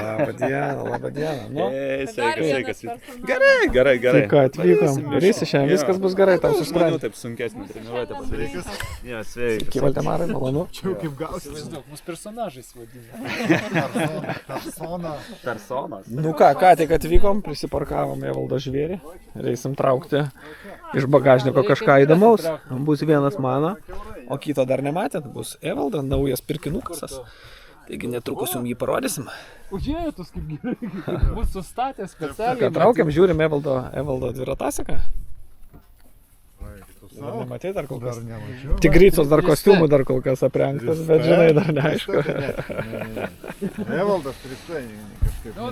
Labą dieną. Nu. Sveikas. Gerai. Tai ką, atvykom. Rysi šiandien, viskas bus gerai, tau susprendė. Taip sunkesnį treniruotę padarys. Jo, sveikas. Iki Valdemarai, malonu. Čia jau kaip gausi. Vaizduok, mus personažais vadina. Personas. Nu ką tik atvykom, prisiparkavom Evaldo žvėrį. Reisim traukti iš bagažniko kažką įdomaus. Bus vienas mano, o kito dar nematėt. Bus Evaldo, naujas pirkinukas. Taigi netrukus jums jį parodysim. Užėjėtus kaip gerai. Bus sustatę specialiai. Ką traukiam, žiūrim Evaldo dvirataseką. Nematei dar kol kas? Dar nemačiau. Tigrycos dar kostiumų dar kol kas aprengtas, bet žinai, dar neaišku. Evaldas Triptai kažkaip. No,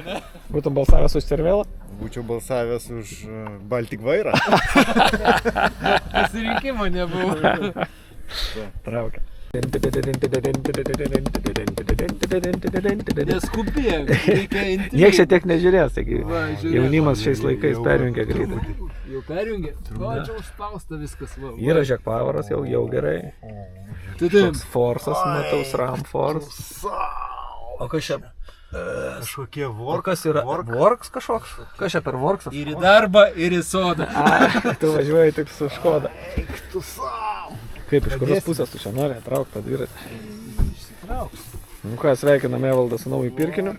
ne. Būtum balsavęs už Cervėlą? Būčiau balsavęs už Baltik vairą. Pasirinkimo nebuvo. Traukia. Neskubėk, reikia intymiai. Nieks čia tiek nežiūrės, taigi jaunimas šiais laikais perjungia greitai. Jau perjungė? O, čia užspausta viskas. Yra Jack Poweras, jau gerai. Toks Force'as, matau, SRAM Force. O kas čia? Kažkokie Kas yra? Works kažkoks? Kas čia per Works'as? Ir į darbą, ir į sodą. Tu važiuoji tik su Škoda. Kaip, iš kurios pusės tu čia nori atraukti tą dviratį? Išsitrauks. Nu ką, sveikinam Evaldą su nauju pirkiniu.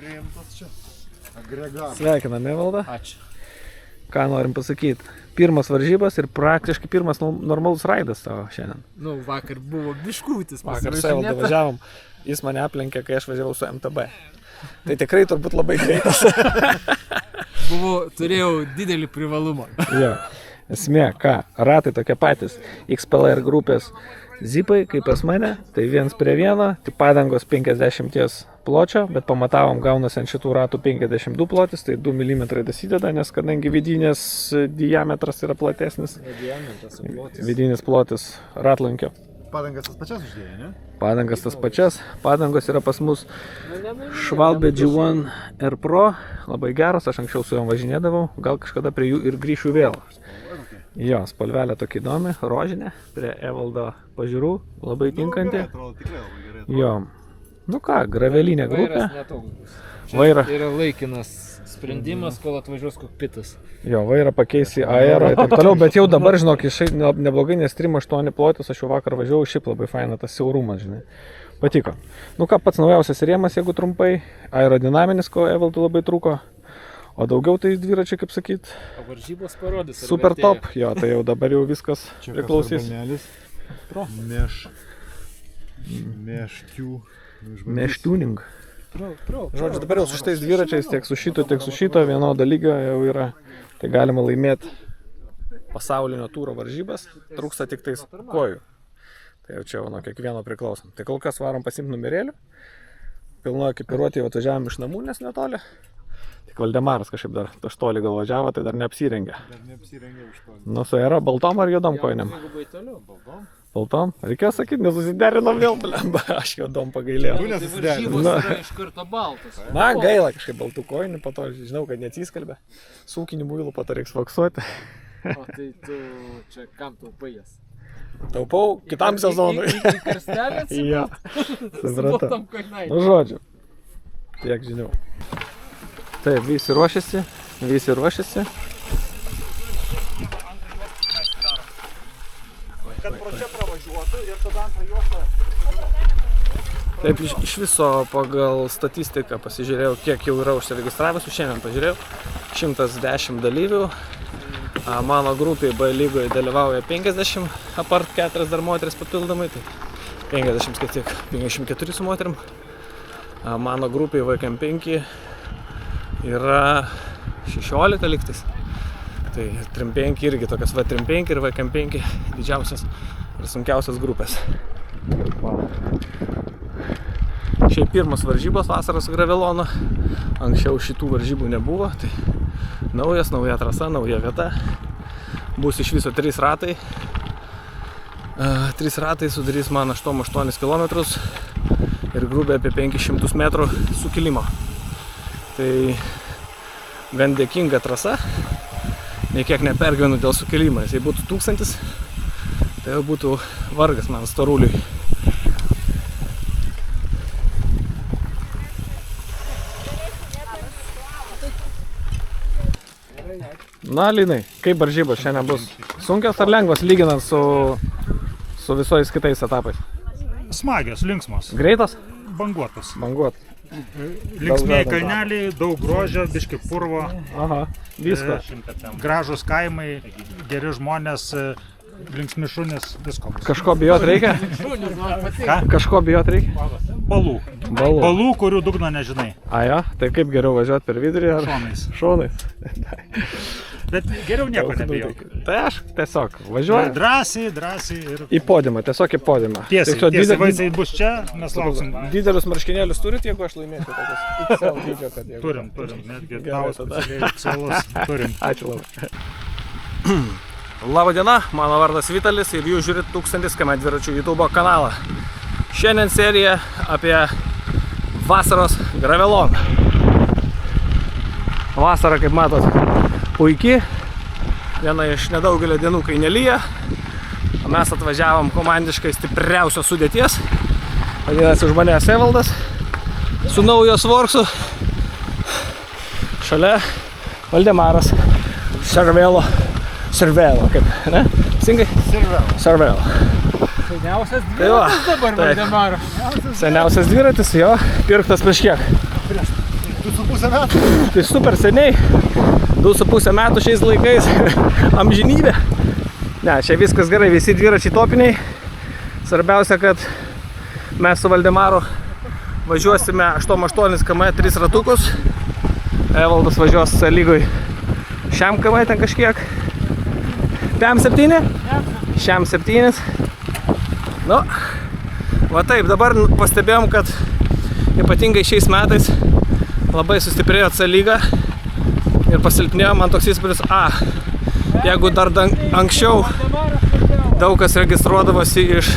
Sveikinam Evaldą. Ačiū. Ką norim pasakyti? Pirmas varžybas ir praktiškai pirmas normalus raidas tavo šiandien. Nu, vakar buvo biškūtis. Vakar su Evalda važiavom, jis mane aplenkė, kai aš važiavau su MTB. Tai tikrai turbūt labai greitas. Turėjau didelį privalumą. Jo. Esmė, ką, ratai tokie patys, XPLR grupės zipai, kaip pas mane, tai 1:1, tai padangos 50 pločio, bet pamatavom gaunasi ant šitų ratų 52 plotis, tai 2 mm dasideda, nes kadangi vidinės diametras yra platesnis, vidinis plotis ratlankio. Padangas tas pačias uždėjai, ne? Padangas tas pačias, padangos yra pas mus Schwalbe G1 R Pro, labai geros, aš anksčiau su jom važinėdavau, gal kažkada prie jų ir grįšiu vėl. Jo, spalvelė tokia įdomi, rožinė, prie Evaldo pažiūrų, labai tinkanti. Jo, nu ką, gravelinė grupė. Vairą. Tai yra laikinas sprendimas, kol atvažiuos kokpitas. Jo, vairą pakeisi aero ir taip toliau, bet jau dabar, žinok, išai neblogai, nes 3.8 plotis, aš jau vakar važiavau, šiaip labai faina tas siaurumas, žinai. Patiko. Nu ką, pats naujausias rėmas, jeigu trumpai, aerodinaminis, ko Evaldui labai trūko. O daugiau tai dviračiai, kaip sakyt, varžybos parodys. Super top, jo, tai jau dabar jau viskas priklausys. Meštuning. Žodžiu, dabar jau su šitais dviračiais, tiek su šito, vienodo lygio jau yra, tai galima laimėti pasaulinio tūro varžybas, trūksta tik tais kojų. Tai jau čia nuo kiekvieno priklausom. Tai kol kas varom pasimti numerėlių, pilnoje ekipiruotėje atvažiavom iš namų, nes netoli. Tik Valdemaras kažkaip dar iš toli gal važiavo, tai dar neapsirengė. Nu, su aero baltom ar juodom kojinėm? Baltom? Reikėjo sakyti, nesusiderinom vėl, blemba, aš juodom pagailėjau. Varžybos yra iš karto baltas. Man gaila kažkaip baltų kojinių, po to žinau, kad neatsiskalbė. Su ūkiniu muilu po to reiks vaksuoti. O tai tu čia kam taupai jas? Taupau kitam sezonui. Į karstelę atsimant? Jo, supratau. Nu, žodžiu, tiek žinių. Taip, visi ruošiasi. Kad pro čia pravažiuotų ir tada antrą juostą. Taip, iš viso pagal statistiką pasižiūrėjau, kiek jau yra užsiregistravusių. Šiandien pažiūrėjau, 110 dalyvių. Mano grupėje B lygoje dalyvauja 50, apart 4 dar moteris papildomai, tai 50 kaip tiek, 54 su moterim. Mano grupėje VKM5 yra 16 lygtais. Tai Trim5 irgi tokios Trim5 ir VKM5 didžiausias ir sunkiausias grupės. Šiaip pirmas varžybos vasaros gravelono. Anksčiau šitų varžybų nebuvo. Tai nauja trasa, nauja vieta. Bus iš viso 3 ratai. 3 ratai sudarys man 8 km ir grubiai apie 500 metrų sukilimo. Tai gan dėkinga trasa, nei kiek nepergyvenu dėl sukilimo. Jei būtų 1000, tai jau būtų vargas man storuliui. Na, Linai, kaip varžybos šiandien bus? Sunkios ar lengvos lyginant su visais kitais etapais? Smagios, linksmos, Greitos? banguotos. Banguot. Linksmieji kalneliai, daug grožio, biški purvo, Aha, visko. gražus kaimai, geri žmonės, linksmi šunys, visko bus. Kažko bijot reikia? Ką? Kažko bijot reikia? Balų. Balų. Balų, kurių dugno nežinai. A, jo? Tai kaip geriau važiuoti per vidurį ar Šonais. šonais? Bet geriau nieko nebijau. Tai aš tiesiog važiuoju Drąsiai ir į podiumą, tiesiog į podiumą. tiesiai. Tai Tiesiai vaisiai bus čia, mes lauksim. Didelius marškinėlius turit, jeigu aš laimėsiu tokius XL dydžio, kad jeigu... Turim, netgi Gerai, tavo tada. specialiai celus turim. Ačiū labai. Labą dieną, mano vardas Vitalis ir jūs žiūrit 1000 km dviračių YouTube kanalą. Šiandien serija apie vasaros graveloną. Vasara, kaip matot, puikiai. Viena iš nedaugelio dienų, kai nelyja. Mes atvažiavom komandiškai stipriausios sudėties. Vadinasi, už manęs Evaldas su naujo Svorksu. Šalia Valdemaras Servelo, kaip, ne? Singai? Servelo. Seniausias Tai va, dviratis dabar, taip. Valdemaras. Seniausias dviratis, jo, pirktas prieš kiek? 2,5 metų. Tai super seniai, 2,5 metų šiais laikais, amžinybė. Ne, čia viskas gerai, visi dviračiai topiniai. Svarbiausia, kad mes su Valdemaru važiuosime 8 km 3 ratukus. Evaldas važiuos lygoj šiam km ten kažkiek. Piam 7? Šiam 7. Nu, va taip, dabar pastebėjom, kad ypatingai šiais metais labai sustiprėjo C lyga ir pasilpnėjo man toks įspūdis, jeigu dar anksčiau daug kas registruodavosi iš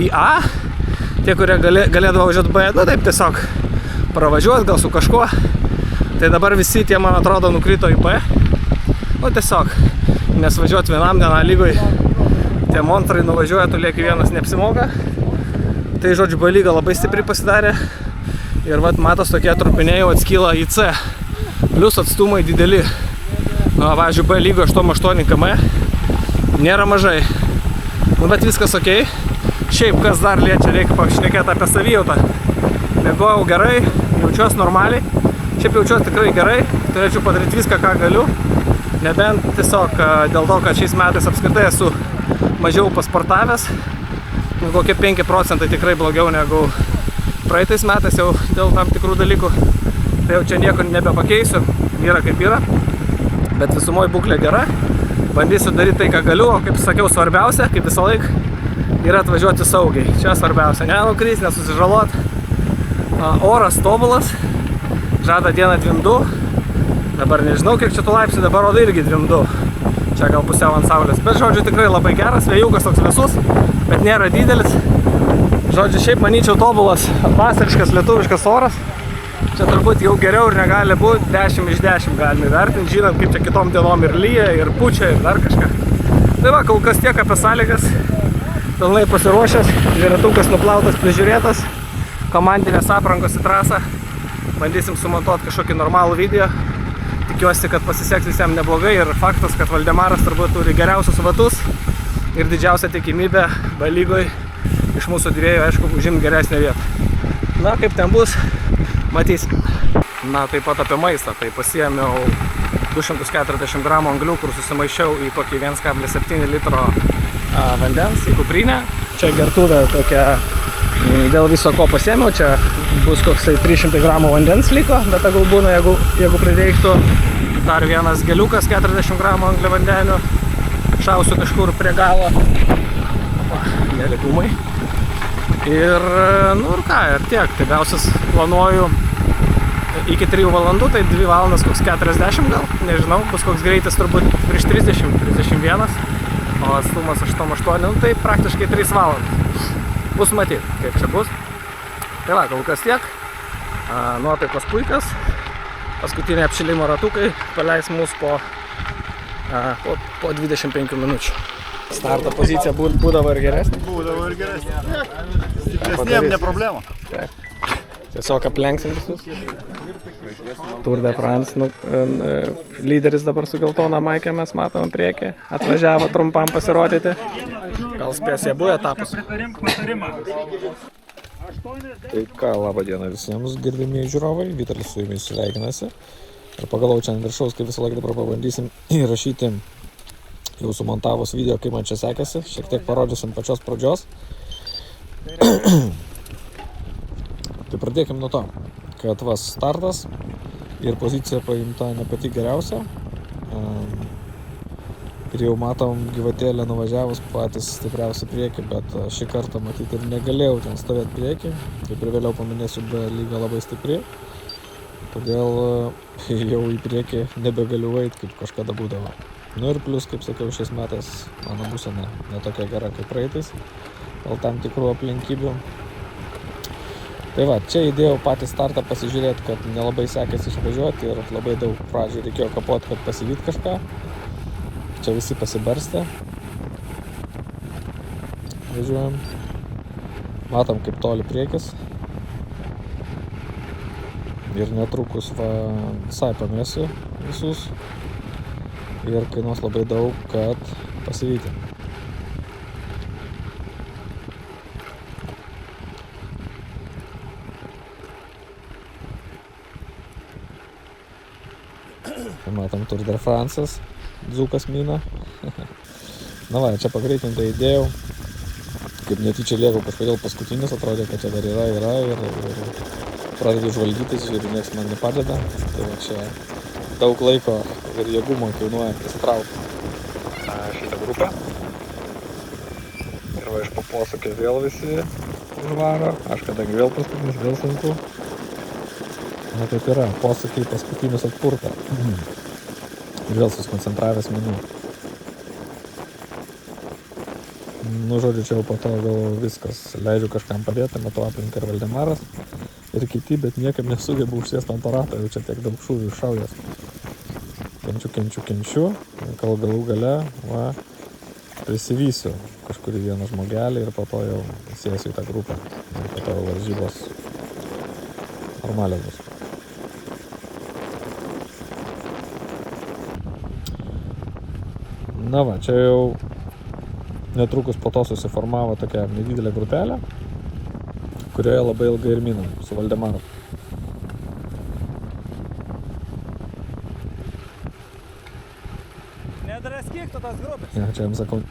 į A, tie, kurie galėdavo važiuoti B, nu taip tiesiog pravažiuoti gal su kažkuo, tai dabar visi tie, man atrodo, nukrito į B, nu tiesiog, nes važiuoti vienam dieną lygoj, tie monstrai nuvažiuoja, tu lieki vienas neapsimoka, tai žodžiu B lyga labai stipriai pasidarė. Ir vat matos tokie trupiniai jau atskyla į C. Plius atstumai dideli. Nu, važiu B lygo 8 km. Nėra mažai. Nu, bet viskas okei. Šiaip, kas dar liečia, reikia pašnekėti apie savijautą. Mėgojau gerai, jaučiuosi normaliai. Šiaip jaučiuosi tikrai gerai. Turėčiau padaryti viską, ką galiu. Nebent tiesiog dėl to, kad šiais metais apskritai esu mažiau pasportavęs. Kokie 5% tikrai blogiau negu praeitais metais jau dėl tam tikrų dalykų, tai jau čia nieko nebepakeisiu, yra kaip yra, bet visumoje būklė gera, bandysiu daryti tai, ką galiu, o kaip sakiau, svarbiausia, kaip visą laiką, yra atvažiuoti saugiai, čia svarbiausia, nenukrist, nesusižalot, oras tobulas, žada dieną 2-2, dabar nežinau, kiek čia tų laipsnių, dabar rodo irgi 2-2, čia gal pusiau ant saulės, bet žodžiu tikrai labai geras, vėjukas toks visus, bet nėra didelis. Žodžiu, šiaip manyčiau tobulas vasariškas lietuviškas oras. Čia turbūt jau geriau ir negali būti, 10 iš 10 galime įvertinti, žinant, kaip čia kitom dienom ir lyja, ir pučia, ir dar kažką. Tai va, kol kas tiek apie sąlygas. Pilnai pasiruošęs, dviratukas nuplautas, prižiūrėtas, komandinės aprangos į trasą. Bandysim sumontuoti kažkokį normalų video. Tikiuosi, kad pasiseks visiems neblogai ir faktas, kad Valdemaras turbūt turi geriausius vatus ir didžiausia tikimybė B lygoj iš mūsų dviejų, aišku, užimti geresnę vietą. Na, kaip ten bus, matysim. Na, taip pat apie maistą. Tai pasiėmiau 240 gramų anglių, kur susimaišiau į tokį 1,7 litro vandens į kuprinę. Čia gertuvė tokia, dėl viso ko pasiėmiau. Čia bus koksai 300 gramų vandens liko, bet tegul būna, jeigu prireiktų. Dar vienas geliukas 40 gramų angliavandenių. Šausiu kažkur prie galo. Mėly dūmai. Ir, nu ir ką, ir tiek. Tibiausias planuoju iki 3 valandų, tai 2 valandas koks 40 gal, nežinau, bus koks greitis turbūt prieš 30, 31, o atstumas 8-8, nu tai praktiškai 3 valandas. Bus matyti, kaip čia bus. Tai va, kol kas tiek. Nuotaikos puikas. Paskutiniai apšilimo ratukai paleis mus po 25 minučių. Starto pozicija būdavo ir geresnė. Būdavo ir geresnė. Stipresniem ne problema. Tiesiog aplenksim visus. Tour de France lyderis dabar su geltona maike mes matom priekį. Atvažiavo trumpam pasirodyti. Gal spės jie buvo etapus. Tai ką, labą dieną visiems gerbimieji žiūrovai, Vitalis su jumis sveikinasi. Ir pagalvojau čia ant viršaus, kaip visą laiką dabar pabandysim įrašyti jau sumontavus video, kaip man čia sekėsi. Šiek tiek parodysim pačios pradžios. Tai pradėkim nuo to, kad vas startas ir pozicija paimta ne pati geriausia. Ir jau matom gyvatėlę nuvažiavus patys stipriausi priekį, bet šį kartą matyti ir negalėjau ten stovėti priekį. Kaip ir vėliau paminėsiu, B lyga labai stipri. Todėl jau į priekį nebegaliu eiti, kaip kažkada būdavo. Nu ir plus, kaip sakiau, šiais metais mano būsena netokia gera kaip praeitais, dėl tam tikrų aplinkybių. Tai va, čia įdėjau patį startą pasižiūrėti, kad nelabai sekėsi išvažiuoti ir labai daug pradžių reikėjo kapoti, kad pasivyt kažką. Čia visi pasibarstė. Važiuojam. Matom, kaip toli priekis. Ir netrukus visai pamėsiu visus. Ir kainuos labai daug, kad pasivyti. Matom Tour de France'as, dzūkas mina. Na va, čia pagreitintai įdėjau. Kaip netyčia liekau kažkodėl paskutinis, atrodė, kad čia dar yra ir pradedu žvalgytis ir nieks man nepadeda. Tai va čia daug laiko ir jėgų man kainuoja įsitraukti šitą grupę. Ir va iš posūkio vėl visi užvaro. Aš kadangi vėl paskutinis, vėl sunku. Na taip yra, posūkiai paskutinis atpurta. Ir vėl susikoncentravęs meniu. Nu, žodžiu, čia jau po to gal viskas. Leidžiu kažkam padėti, matau aplinką ir Valdemaras. Ir kiti, bet niekam nesugebu užsėsti ant to rato, jau čia tiek daug šūvių iššaujęs. Kenčiu, kol galų gale, va, prisivysiu kažkurį vieną žmogelį ir po to jau sėsiu į tą grupę. Ir po to varžybos normalios bus. Na va, čia jau netrukus po to susiformavo tokia nedidelė grupelė, kurioje labai ilgai ir minam su Valdemaru. Nedraskyk tu tos grupės. Ja, čia jums sakau,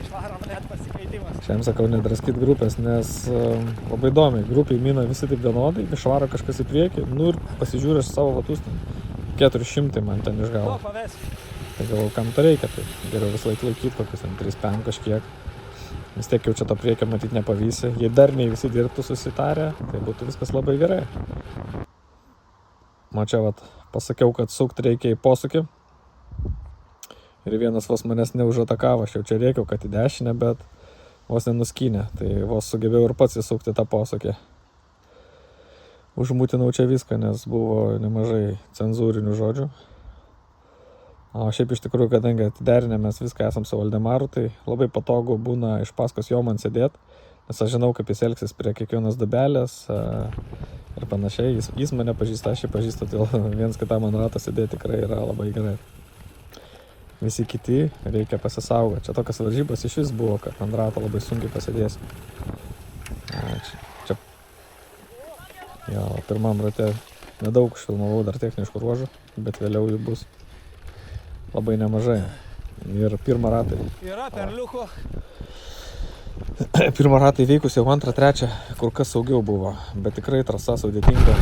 Išvarom net pasikeitimas. čia jums sakau nedraskyt grupės, nes labai įdomiai, grupiai mina visi taip vienodai, išvaro kažkas į priekį, nu ir pasižiūrės savo vatus, 400 man ten išgavo. Tai galvoju, kam to reikia, tai geriau visą laiką laikyti, kokius 3-5 kažkiek. Vis tiek jau čia to priekio matyti nepavysi. Jei darniai visi dirbtų susitarę, tai būtų viskas labai gerai. Čia vat pasakiau, kad sukti reikia į posūkį. Ir vienas vos manęs neužatakavo, aš jau čia reikiau, kad į dešinę, bet vos nenuskynė. Tai vos sugebėjau ir pats įsukti tą posūkį. Užmūtinau čia viską, nes buvo nemažai cenzūrinių žodžių. O šiaip iš tikrųjų, kadangi atiderinę mes viską esam su Valdemaru, tai labai patogu būna iš paskos jo man sėdėti, nes aš žinau, kaip jis elgsis prie kiekvienos dubelės ir panašiai. Jis mane pažįsta, aš jį pažįstu, tai viens kitam ant rato sėdėti tikrai yra labai gerai. Visi kiti reikia pasisaugoti. Čia tokios varžybos iš vis buvo, kad ant rato labai sunkiai pasėdėsi. Čia jo, pirmam rate nedaug filmavau dar techniškų ruožų, bet vėliau jų bus labai nemažai. Ir pirmą ratą. Yra perliukų. Pirmą ratą įveikus jau antrą, trečią, kur kas saugiau buvo, bet tikrai trasa sudėtinga.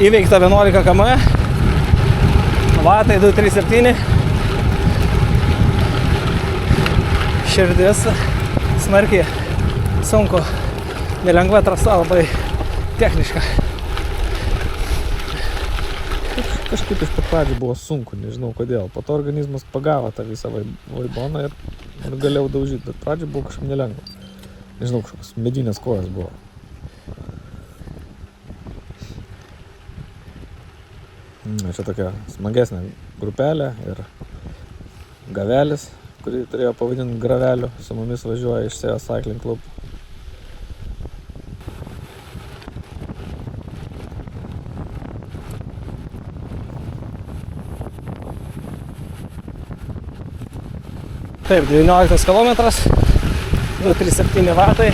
Įveikta 11 km. Vatai 237. Širdis smarkiai sunku. Nelengva trasa, labai techniška. Kažkaip iš pat pradžių buvo sunku, nežinau kodėl. Po to organizmas pagavo tą visą vaiboną ir galėjau daužyti, bet pradžių buvo kažkaip nelengva. Nežinau, kažkokios medinės kojas buvo. Čia tokia smagesnė grupelė ir Gavelis, kurį turėjo pavadinti Graveliu, su mumis važiuoja iš SEO Cycling Club. Taip, 19 km, 237 vatai.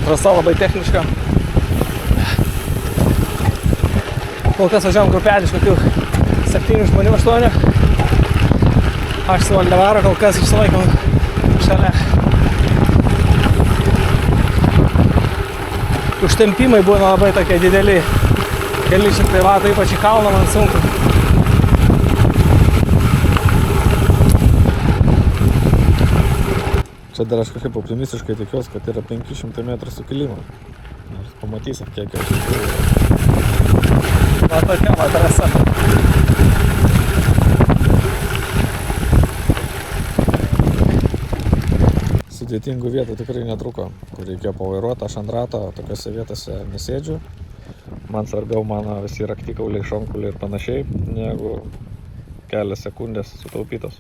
Trasa labai techniška. Kol kas važiavom grupelį iš kokių 7 žmonių, 8. Aš su Valdemaru kol kas išsilaikom šalia. Užtempimai būna labai tokie dideli. Keli šimtai vatų, ypač į kalną man sunku. Čia dar aš kažkaip optimistiškai tikiuosi, kad yra 500 metrų sukilimo. Nors pamatysit, kiek jau iš tikrųjų yra. Va tokia va trasa. Sudėtingų vietų tikrai netruko, kur reikėjo pavairuoti, aš ant rato tokiose vietose nesėdžiu. Man svarbiau mano visi raktikauliai, šonkauliai ir panašiai, negu kelias sekundės sutaupytos.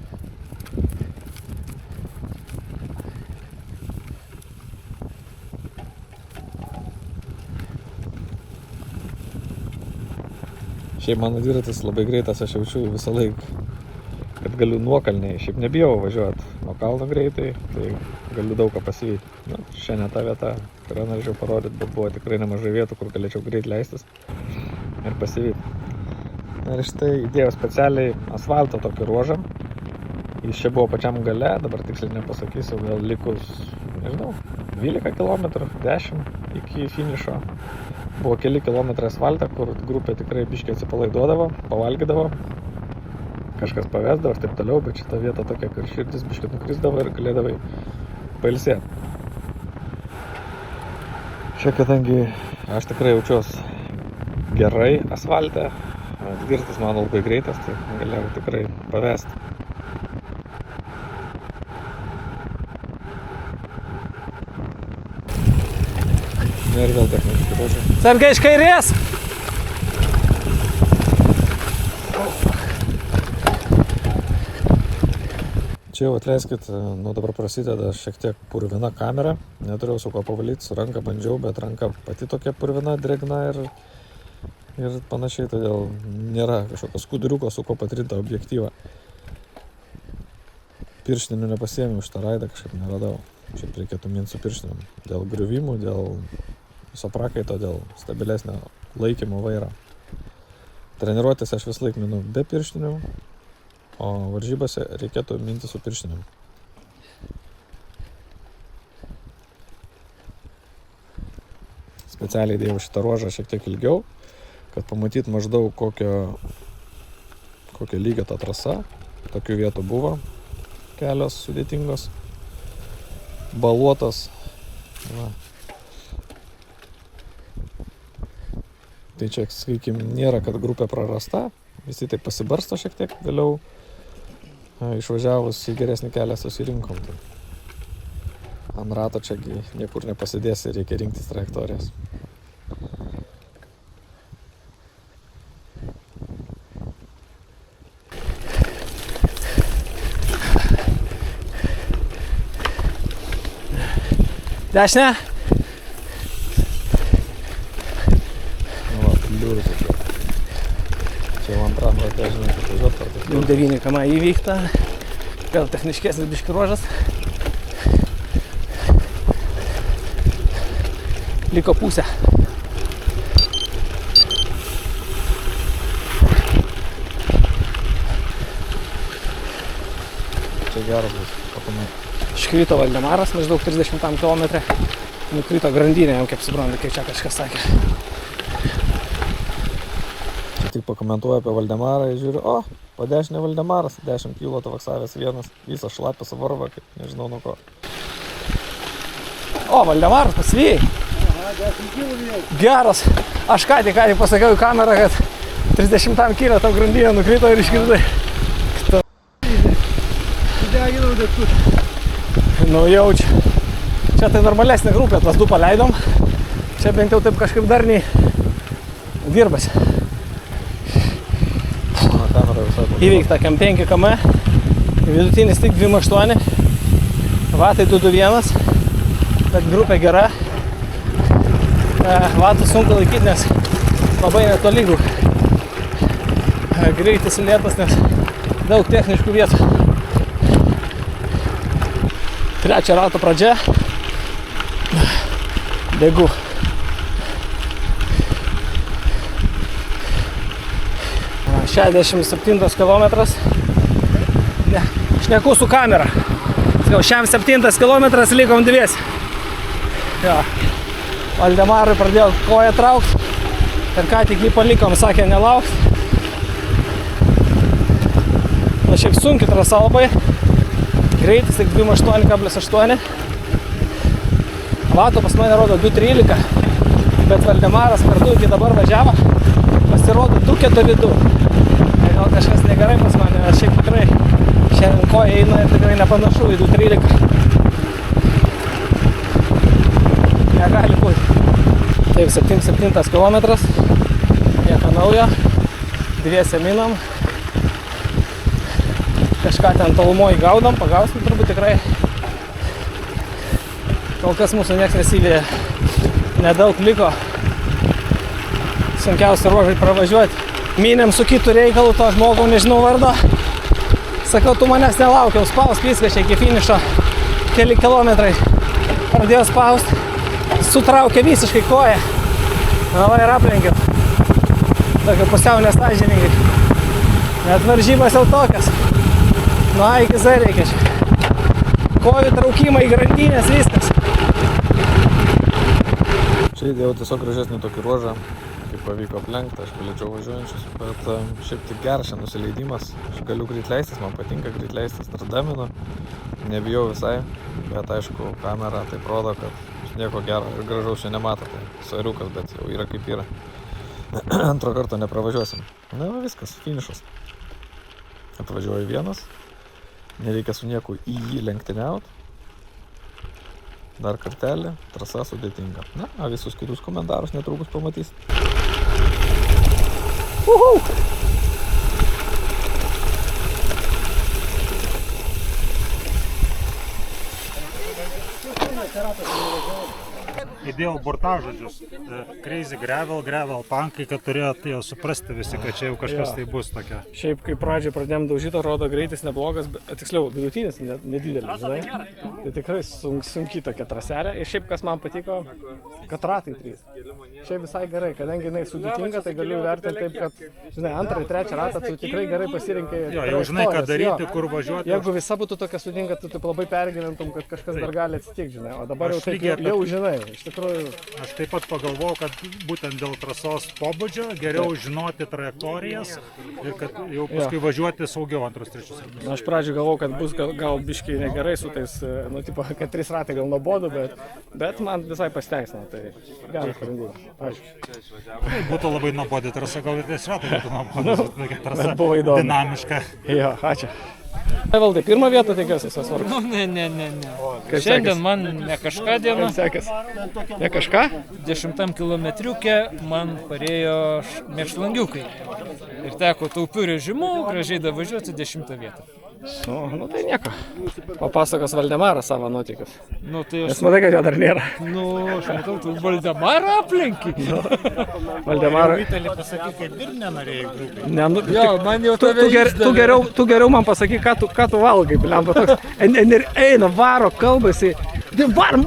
Šiaip mano dviratis labai greitas, aš jaučiu visą laiką, kad galiu nuokalniai. Šiaip nebijau važiuoti nuo kalno greitai, tai galiu daug ką pasivyti. Nu, šiandien ta vieta, kurią norėčiau parodyti, bet buvo tikrai nemažai vietų, kur galėčiau greit leistis ir pasivyti. Ir štai įdėjau specialiai asfalto tokį ruožą. Jis čia buvo pačiam gale, dabar tiksliai nepasakysiu, gal likus, nežinau, 12 km, 10 iki finišo. Buvo keli kilometrai asfaltą, kur grupė tikrai biškiai atsipalaiduodavo, pavalgydavo, kažkas pavesdavo ir taip toliau, bet šita vieta tokia, kur širdis biškiai nukrisdavo ir galėdavai pailsėti. Čia kadangi aš tikrai jaučiuosi gerai asfalte, dviratis mano labai greitas, tai galėjau tikrai pavesti. Ir vėl techniškai ruožia. Sargai iš kairės! Čia jau atleiskit, nuo dabar prasideda šiek tiek purvina kamera. Neturėjau su ko pavalyti, su ranka bandžiau, bet ranka pati tokia purvina, drėgna ir panašiai, todėl nėra kažkokio skuduriuko, su ko patrinta objektyvą. Pirštinių nepasiėmiau, šitą raidą kažkaip neradau. Šiaip reikėtų minti su pirštiniam. Dėl griuvimų, dėl viso prakaito, dėl stabilesnio laikymo vairo. Treniruotėse aš vis laik minu be pirštinių, o varžybose reikėtų minti su pirštiniam. Specialiai dėjau šitą ruožą šiek tiek ilgiau, kad pamatyt maždaug kokio lygio ta trasa. Tokių vietų buvo, kelios sudėtingos, baluotos. Va. Tai čia, sakykim, nėra, kad grupė prarasta, visi taip pasibarsto šiek tiek, vėliau išvažiavus į geresnį kelią susirinkom. Tai ant rato čia niekur nepasidėsi, reikia rinktis trajektorijas. Dešinę? Čia jau antram rate, žinai, kaip važiuot kartais. Jau 9 km įveikta. Gal techniškesnis biški ruožas. Liko pusę. Čia geras bus, patumai. Iškrito Valdemaras maždaug 30 km. Nukrito grandinė, jau kaip suprantu, kaip čia kažkas sakė. Tik pakomentuoju apie Valdemarą ir žiūriu, po dešinė Valdemaras, 10 kilo tavaksavęs vienas, visas šlapės varva, kaip nežinau nuo ko. O, Valdemaras pasivėjai. Aha, 10 kilų vėjau. Geras. Aš ką tik pasakiau į kamerą, kad 30 kilo tau grandinė nukrito ir išgirdai. Sudeginau degtutę. Nu jaučiu. Čia tai normalesnė grupė, tas 2 paleidom. Čia bent jau taip kažkaip darniai dirbasi. Įveikta 5 km, vidutinis tik 2,8, vatai 2,21, bet grupė gera. Vatų sunku laikyti, nes labai netolygų. Greitis lėtas, nes daug techniškų vietų. Trečio rato pradžia. Bėgu. Na, 67 kilometras. Ne, šneku su kamera. Jau 7 kilometras likom dviesi. Jo. Valdemarui pradėjo koją traukti. Ir ką tik jį palikom, sakė nelauks. Na, šiaip sunki trasa labai. Greitis tik 2.8,8. Vato pas mane rodo 2.13. Bet Valdemaras kartu iki dabar važiavo. Pasirodo 2.42. Tai gal kažkas negerai pas mane, nes šiaip tikrai šiandien koja eina ir tikrai nepanašu į 2.13. Negali būti. Taip, 7 kilometras. Nieko naujo. Dviese minam. Kažką ten tolumoje gaudom, pagausim turbūt tikrai. Kol kas mūsų nieks nesivėja. Nedaug liko. Sunkiausia ruožai pravažiuoti. Minėm su kitų reikalų, to žmogų nežinau vardo. Sakau, tu manęs nelaukiau, spausk viską čia iki finišo. Keli kilometrai. Pradėjo spaust. Sutraukė visiškai koją. Na va ir aplenkiau. Tokio pusiau nesąžiningai. Net varžybas jau tokias. Nu, A iki Z reikia čia. Kojų traukimai, grandinės, viskas. Čia įdėjau tiesiog gražesnį tokį ruožą, kaip pavyko aplenkti, aš galėčiau važiuojančius, bet šiaip tik geras čia nusileidimas. Aš galiu greit leistis, man patinka greit leistis, nors daminu, nebijau visai, bet aišku, kamera taip rodo, kad nieko gero ir gražaus čia nemato, tai svariukas, bet jau yra kaip yra. Antro karto nepravažiuosim. Na, viskas, finišas. Atvažiuoju vienas, nereikia su nieku į jį lenktyniauti. Dar kartelį, trasa sudėtinga. Na, o visus kitus komentarus netrukus pamatysit. Įdėjau burtažodžius. Crazy gravel, punkai, kad turėjo suprasti visi, kad čia jau kažkas tai bus tokia. Šiaip, kai pradžiai pradėjom daužyti, rodo greitis neblogas, tiksliau, vidutinis, nedidelis, žinai. Tai tikrai sunki tokia traselė. Ir šiaip, kas man patiko, kad ratai 3. Šiaip visai gerai, kadangi jinai sudėtinga, tai galiu vertinti taip, kad, žinai, antrą ir trečią ratą tu tikrai gerai pasirinkai. Jo, jau žinai, ką daryti, kur važiuoti. Jeigu visa būtų tokia sudėtinga, tu taip labai pergyventum, kad kažkas dar gali atsitikti, žinai. O dabar jau taip jau žinai. Iš tikrųjų. Aš taip pat pagalvojau, kad būtent dėl trasos pobūdžio geriau žinoti trajektorijas ir kad jau paskui važiuoti saugiau antrus, trečius. Na, aš pradžioj galvojau, kad bus gal biškai negerai su tais, nu, tipo, kad 3 ratai gal nuobodu, bet man visai pasiteisino, tai geras sprendimas. Ačiū. Būtų labai nuobodi trasa, gal ir 3 ratai būtų nuobodus, tokia trasa buvo įdomu. Dinamiška. Jo, ačiū. Valdai, pirmą vietą tikiuosi svarbu. Nu, ne. Šiandien man ne kažką diena. Sekas. Ne kažką? 10 kilometriukė man parėjo mėšlangiukai. Ir teko taupiu režimu, gražiai davažiuoti 10 vietą. Nu tai nieko. Papasakos Valdemaras savo nuotykius. Nu, tai Nes matai, kad jo dar nėra. Nu, aš matau, tu Valdemarą aplenki. Valdemarą. Vitalį pasakyk, kaip ir nenorėjai grupėje. Ne, nu, Jo, man jau tave išdavė. tu geriau man pasakyk, ką tu valgai, blemba toks. Eina, varo, kalbasi. Varom,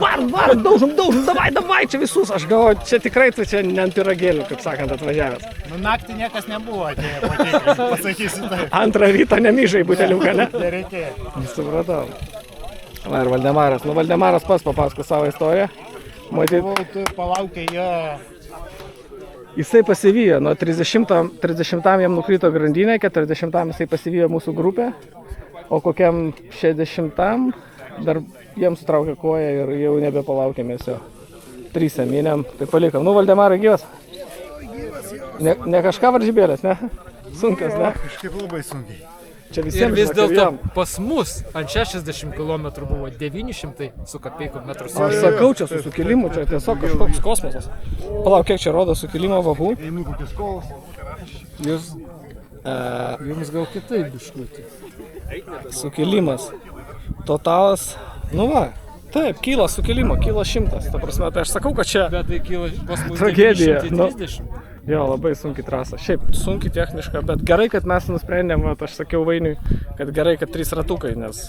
daužom, davai, čia visus. Aš galvoju, čia tikrai tu čia ne ant pyragėlių, kaip sakant, atvažiavęs. Nu, naktį niekas nebuvo atėję patikrinti, pasakysiu taip. Antrą rytą nemyžai buteliuką, ne? Nereikėjo. Supratau. Va ir Valdemaras. Nu, Valdemaras pats papasako savo istoriją. Matyt, Tu palaukiai jo. jisai pasivijo. Nuo 30 jam nukrito grandinė, 40 jisai pasivijo mūsų grupę, o kokiam 60 dar jiems sutraukė koją ir jau nebepalaukėmės jo. 3 minėm, tai palikom. Nu, Valdemarai gyvas? Ne kažką varžybėlės, ne? Sunkios, ne? Kažkaip labai sunkiai. Čia Ir visiems vis žinok, dėlto jam. pas mus ant 60 km buvo 900 su kapeikom metrų. Aš sakau, čia su sukilimu, čia tiesiog kažkoks kosmosas. Palauk, kiek čia rodo sukilimo vahų? Einu kokias kolas. Jums gal kitaip biškutį. Sukilimas. Totalas, nu va, taip, kylas sukilimo, kylas 100. Ta prasme, tai aš sakau, kad čia Bet tai kyla pas mus tragedija. Nu, 930. Jo, labai sunkiai trasa. Šiaip sunkiai techniška, bet gerai, kad mes nusprendėm, vat, aš sakiau Vainiui, kad gerai, kad 3 ratukai, nes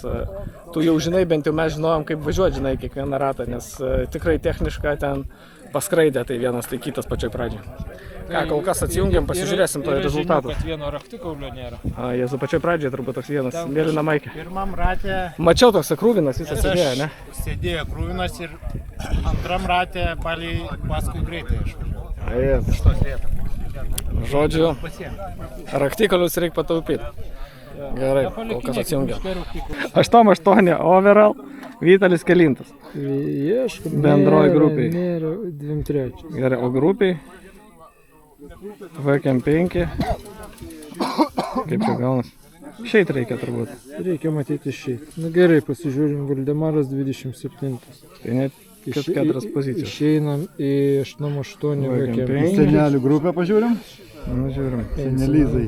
tu jau žinai, bent jau mes žinojom, kaip važiuoti, žinai, kiekvieną ratą, nes tikrai techniška ten paskraidė, tai vienas, tai kitas pačioj pradžioj. Ką, kol kas atsijungiam, pasižiūrėsim to rezultatų. Kad vieno raktikaulio nėra. Jėzu, pačioj pradžioj turbūt toks vienas, mėlyna maikė. Pirmam ratė Mačiau toks krūvinas, visas sėdėjo, ne? sėdėjo krūvinas ir antram ratė palei paskui greitai išvažiavo. Žodžiu, raktikalius reikia pataupyti. Gerai, kol kas atsijungiam. 8-8 overall, Vytalis kelintas. Ieškom. Bendroj grupiai. Nėra 2-3. Gerai, o grupiai? VKM5. Kaip čia gaunas? Šeit reikia turbūt. Reikia matyti išeit. Na gerai, pasižiūrim, Valdemaras 27. Tai net 4 pozicijos. Išeinam į 8-8 VKM5. Senelių grupę pažiūrim. Nu, žiūrim. Senelizai.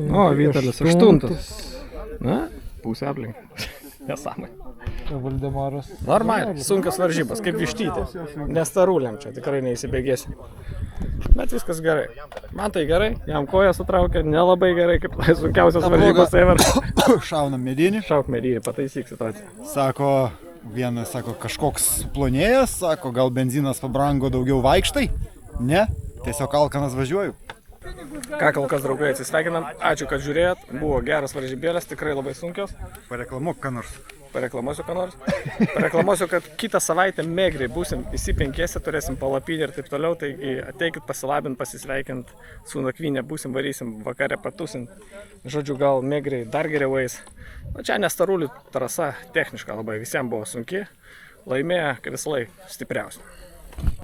O, Vytalis 8. Na, pusė aplink. Nesąmai. Valdemaras. Normaliai, sunkios varžybos, kaip vištytė. Nestaruliam čia, tikrai neįsibėgėsi. Bet viskas gerai. Man tai gerai, jam koją sutraukė, nelabai gerai, kaip sunkiausias varžybos ever. Šaunam medinį. Šauk medinį, pataisyk situaciją. Sako, vienas sako, kažkoks plonėjas, sako, gal benzinas pabrango, daugiau vaikštai? Ne, tiesiog alkanas važiuoju. Ką kol kas, draugai, atsisveikinam. Ačiū, kad žiūrėjot. Buvo geras varžybėlės, tikrai labai sunkios. Pareklamuok ką nors. Pareklamuosiu ką nors. Pareklamuosiu, kad kitą savaitę Megriai būsim visi 5, turėsim palapinį ir taip toliau. Taigi ateikit pasilabint, pasisveikint su nakvynė, būsim, varysim vakare patusint. Žodžiu, gal Megriai dar geriau eis. O čia nestarulių trasa techniška labai, visiems buvo sunki. Laimėjo, kaip visą laiką, stipriausia.